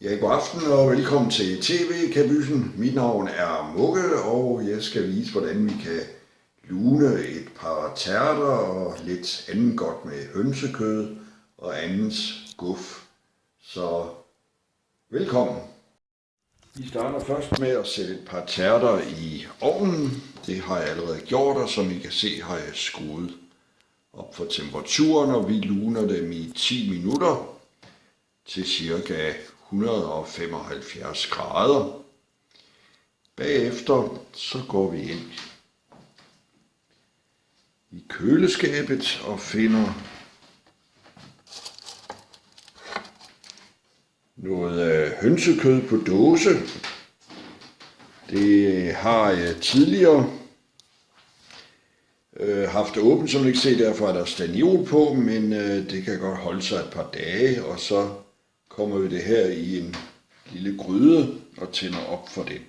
Ja, god aften og velkommen til TV-kabysen. Mit navn er Mugge, og jeg skal vise, hvordan vi kan lune et par tærter og lidt andet godt med hønsekød og andet guf. Så velkommen. Vi starter først med at sætte et par tærter i ovnen. Det har jeg allerede gjort, og som I kan se har jeg skruet op for temperaturen, og vi luner dem i 10 minutter til cirka 175 grader. Bagefter så går vi ind i køleskabet og finder noget hønsekød på dåse. Det har jeg tidligere haft åbent, som I kan se, derfor er der staniol på, men det kan godt holde sig et par dage, og så kommer vi det her i en lille gryde og tænder op for det.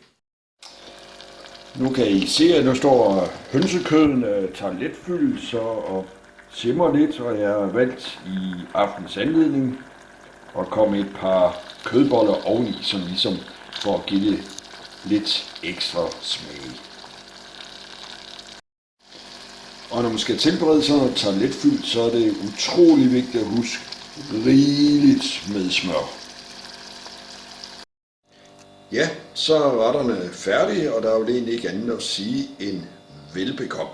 Nu kan I se, at nu står hønsekøden toiletfyldelse og simmer lidt, og jeg har valgt i aftens anledning at komme et par kødboller oveni, som ligesom for at give det lidt ekstra smag. Og når man skal tilberede sådan noget toiletfyldt, så er det utrolig vigtigt at huske rigeligt med smør. Ja, så er retterne færdige, og der er jo egentlig ikke andet at sige end velbekomme.